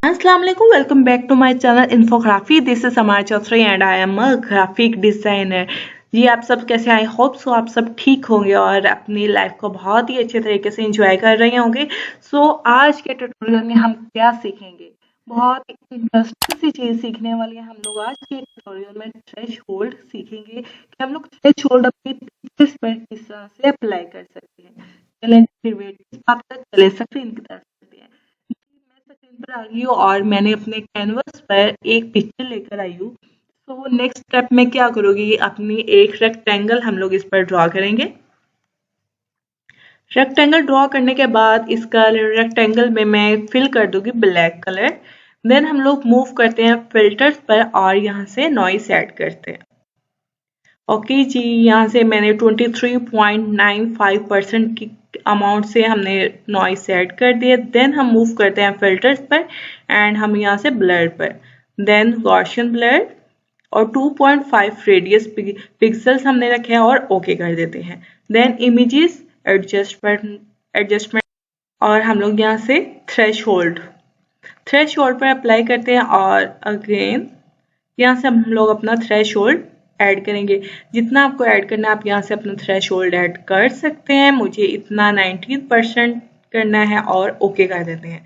Assalamu alaikum, welcome back to my channel Infography. This is Samar Chaudhary and I am a graphic designer. जी आप सब कैसे? I hope so आप सब ठीक होंगे और अपनी लाइफ को बहुत ही अच्छे तरीके से एंजॉय कर रहे होंगे। सो आज के ट्यूटोरियल में हम क्या सीखेंगे? बहुत इंटरेस्टिंग सी चीज सीखने वाली है। हम लोग आज के ट्यूटोरियल में थ्रेश होल्ड सीखेंगे कि हम लोग थ्रेश होल्ड अपनी पिक्चर्स पर किस तरह से अप्लाई कर सकते हैं। चलें फिर वेट आप तक चले स्क्रीन की तरफ चलते हैं। मैं स्क्रीन पर आ गई हूँ और मैंने अपने कैनवस पर एक पिक्चर लेकर आई हूँ। तो नेक्स्ट स्टेप में क्या करोगी, अपनी एक रेक्टेंगल हम लोग इस पर ड्रॉ करेंगे। रेक्टेंगल ड्रॉ करने के बाद इसका रेक्टेंगल में मैं फिल कर दूंगी ब्लैक कलर। देन हम लोग मूव करते हैं फिल्टर्स पर और यहाँ से नॉइस ऐड करते हैं। ओके जी, यहाँ से मैंने 23.95% की अमाउंट से हमने नॉइस ऐड कर दिया। देन हम मूव करते हैं फिल्टर्स पर एंड हम यहाँ से ब्लर पर, देन गॉसियन ब्लर और 2.5 रेडियस पिक्सल्स हमने रखे हैं और ओके कर देते हैं। देन इमेजेस एडजस्टमेंट और हम लोग यहाँ से थ्रेश होल्ड पर अप्लाई करते हैं और अगेन यहाँ से हम लोग अपना थ्रेश होल्ड ऐड करेंगे। जितना आपको ऐड करना है आप यहाँ से अपना थ्रेश होल्ड ऐड कर सकते हैं। मुझे इतना 19% करना है और ओके कर देते हैं।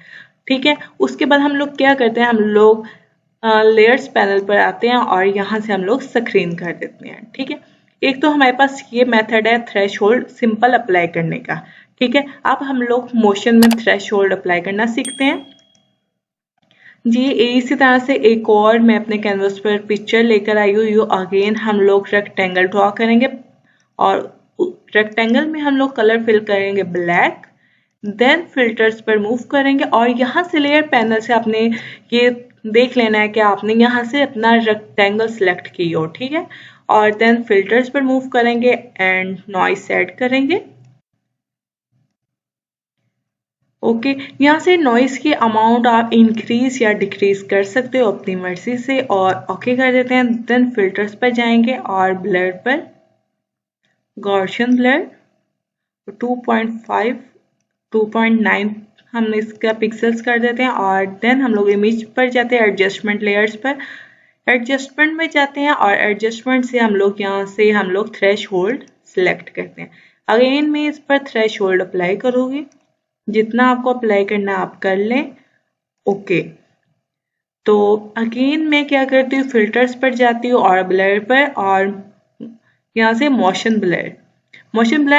ठीक है, उसके बाद हम लोग क्या करते हैं, हम लोग लेयर्स पैनल पर आते हैं और यहाँ से हम लोग स्क्रीन कर देते हैं। ठीक है, एक तो हमारे पास ये मेथड है थ्रेश होल्ड सिंपल अप्लाई करने का। ठीक है, अब हम लोग मोशन में थ्रेश होल्ड अप्लाई करना सीखते हैं। जी इसी तरह से एक और मैं अपने कैनवस पर पिक्चर लेकर आई हूँ। अगेन हम लोग रेक्टेंगल ड्रॉ करेंगे और रेक्टेंगल में हम लोग कलर फिल करेंगे ब्लैक। देन फिल्टर्स पर मूव करेंगे और यहाँ से लेयर पैनल से आपने ये देख लेना है कि आपने यहाँ से अपना रेक्टेंगल सिलेक्ट की हो। ठीक है, और देन फिल्टर्स पर मूव करेंगे एंड नॉइस ऐड करेंगे। ओके, यहाँ से नॉइस की अमाउंट आप इंक्रीज या डिक्रीज कर सकते हो अपनी मर्जी से और ओके कर देते हैं। देन फिल्टर्स पर जाएंगे और ब्लर पर गॉसियन ब्लर 2.5 2.9 हम इसका पिक्सल्स कर देते हैं और देन हम लोग इमेज पर जाते हैं एडजस्टमेंट लेयर्स पर। एडजस्टमेंट में जाते हैं और एडजस्टमेंट से हम लोग यहाँ से हम लोग थ्रेश होल्ड सिलेक्ट करते हैं। अगेन मैं इस पर थ्रेश होल्ड अप्लाई करूँगी। जितना आपको अप्लाई करना आप कर लें। ओके, तो अगेन मैं क्या करती हूँ, फिल्टर्स पर जाती हूँ और ब्लर पर और यहाँ से मोशन ब्लर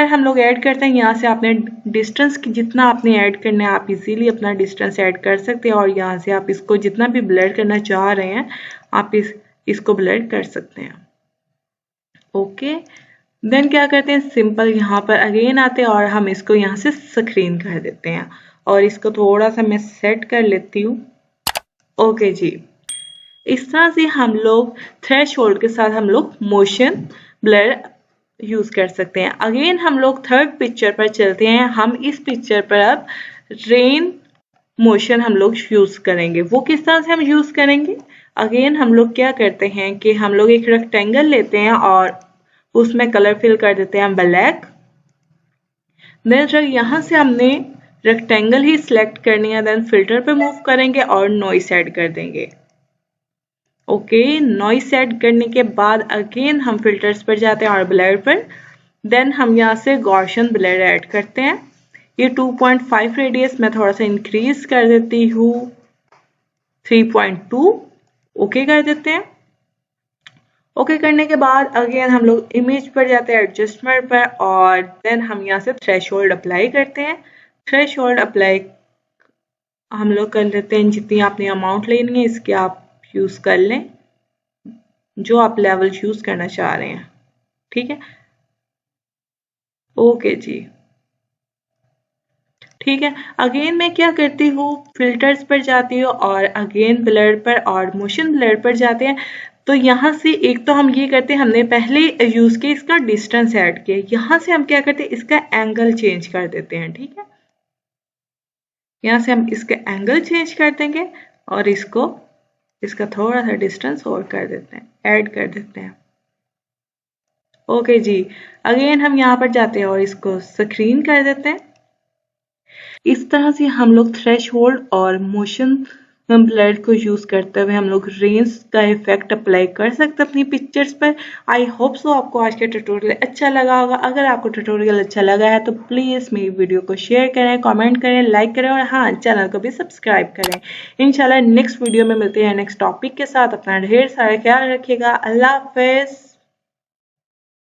हम लोग ऐड करते हैं। यहाँ से आपने डिस्टेंस जितना आपने ऐड करना है आप इजीली अपना डिस्टेंस ऐड कर सकते हैं और यहाँ से आप इसको जितना भी ब्लर करना चाह रहे हैं आप इसको ब्लर कर सकते हैं। ओके, देन क्या करते हैं, सिंपल यहाँ पर अगेन आते हैं और हम इसको यहाँ से स्क्रीन कर देते हैं और इसको थोड़ा सा मैं सेट कर लेती हूँ। ओके जी, इस तरह से हम लोग थ्रेश होल्ड के साथ हम लोग मोशन ब्लर यूज कर सकते हैं। अगेन हम लोग थर्ड पिक्चर पर चलते हैं। हम इस पिक्चर पर अब रेन मोशन हम लोग यूज करेंगे। वो किस तरह से हम यूज करेंगे, अगेन हम लोग क्या करते हैं कि हम लोग एक रेक्टेंगल लेते हैं और उसमें कलर फिल कर देते हैं ब्लैक। देन यहाँ से हमने रेक्टेंगल ही सिलेक्ट करनी है। देन फिल्टर पे मूव करेंगे और नॉइस ऐड कर देंगे। ओके, नॉइस ऐड करने के बाद अगेन हम फिल्टर्स पर जाते हैं और ब्लर पर। देन हम यहाँ से गॉसियन ब्लर ऐड करते हैं। ये 2.5 रेडियस मैं थोड़ा सा इंक्रीज कर देती हूँ 3.2। ओके कर देते हैं। ओके करने के बाद अगेन हम लोग इमेज पर जाते हैं एडजस्टमेंट पर और देन हम यहाँ से थ्रेश होल्ड अप्लाई करते हैं। थ्रेश होल्ड अप्लाई हम लोग कर लेते हैं। जितनी आपने अमाउंट लेनी है इसके आप यूज कर लें जो आप लेवल यूज करना चाह रहे हैं। ठीक है, ओके जी, ठीक है। अगेन मैं क्या करती हूँ, फिल्टर्स पर जाती हूँ और अगेन ब्लर पर और मोशन ब्लर पर जाते हैं। तो यहाँ से एक तो हम ये करते हैं, हमने पहले यूज किया इसका डिस्टेंस ऐड किया। यहाँ से हम क्या करते हैं, इसका एंगल चेंज कर देते हैं। ठीक है, यहाँ से हम इसका एंगल चेंज कर देंगे और इसका थोड़ा सा डिस्टेंस और कर देते हैं, ऐड कर देते हैं। ओके जी, अगेन हम यहाँ पर जाते हैं और इसको स्क्रीन कर देते हैं। इस तरह से हम लोग थ्रेश होल्ड और मोशन ब्लर को यूज़ करते हुए हम लोग रेंज का इफेक्ट अप्लाई कर सकते हैं अपनी पिक्चर्स पर। आई होप सो आपको आज का ट्यूटोरियल अच्छा लगा होगा। अगर आपको ट्यूटोरियल अच्छा लगा है तो प्लीज़ मेरी वीडियो को शेयर करें, कमेंट करें, लाइक करें और हाँ, चैनल को भी सब्सक्राइब करें। इंशाल्लाह नेक्स्ट वीडियो में मिलते हैं नेक्स्ट टॉपिक के साथ। अपना ढेर सारा ख्याल रखिएगा। अल्लाह हाफिज़।